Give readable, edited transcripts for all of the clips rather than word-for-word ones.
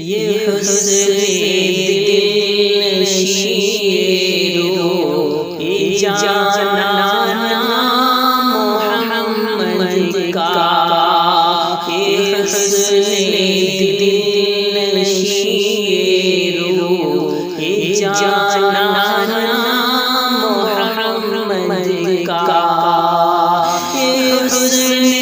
یہ حسن دل نشیرو یہ جانا محمد کا یہ حسن دل نشیرو یہ جانا محمد کا یہ حسن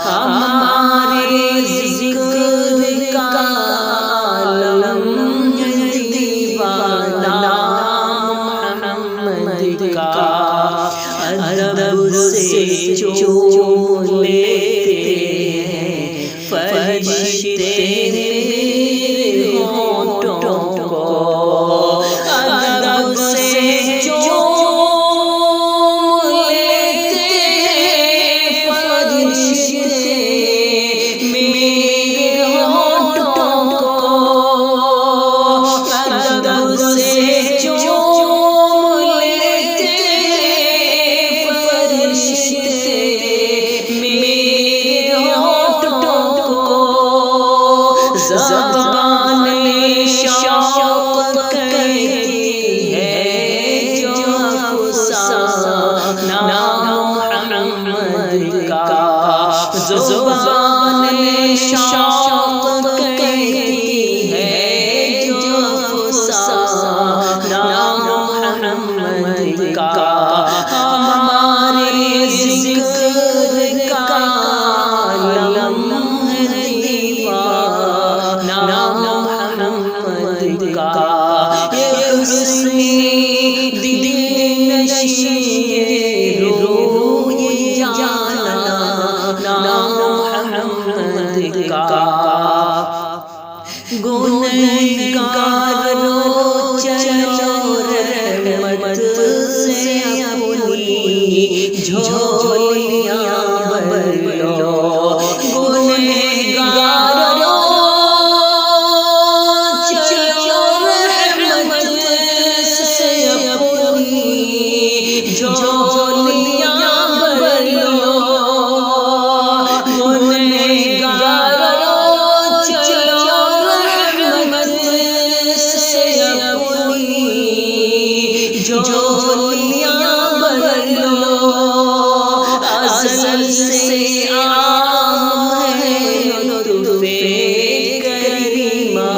ہمارے ذکر کا عالم دیوانہ محمد کا ادب سے چوم لیتے ہیں فرشتے میرے ہونٹوں کو ادب سے زبان شوق کہتی ہے جو افسانہ محمد کا زبان شوق کہتی ہے جو افسانہ محمد کا ہمارے ذکر کا عالم محمد کا یہ حسن دل نشیرو یہ جانا محمد کا گنہگارو چلو رحمت سے اپنی جھولیاں بھر لو گنہگارو جھولیاں بھر لو گنہگارو چلو رحمت سے اپنی جھولیاں بھر لو ازل سے عام ہے لطف کریمہ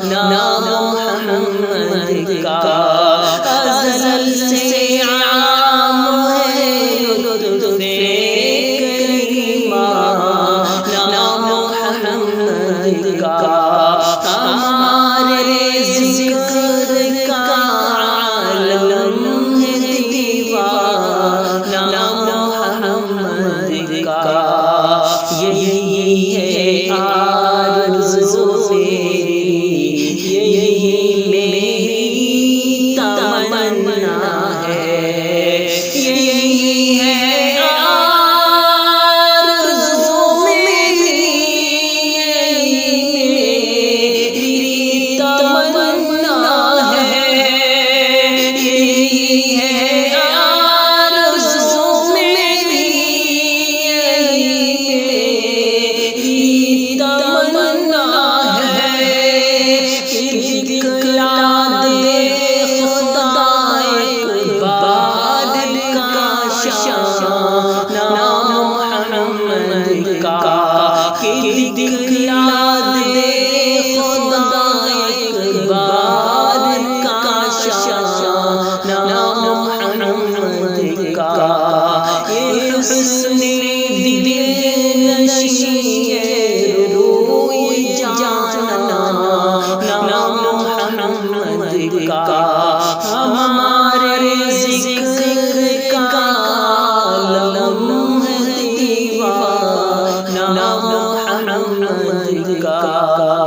نام محمد کا ازل سے ہمارے ذکر کا عالم دیوانہ محمد کا یہی ہے آرزو میری یہی میری تمنا ہے یہی ہے دکھلا دے خدا ایک بار کاشان محمد کا یہ حسن دل نشیرو یہ جانا محمد کا ہمارے ذکر کا عالم دیوانہ محمد محمد کا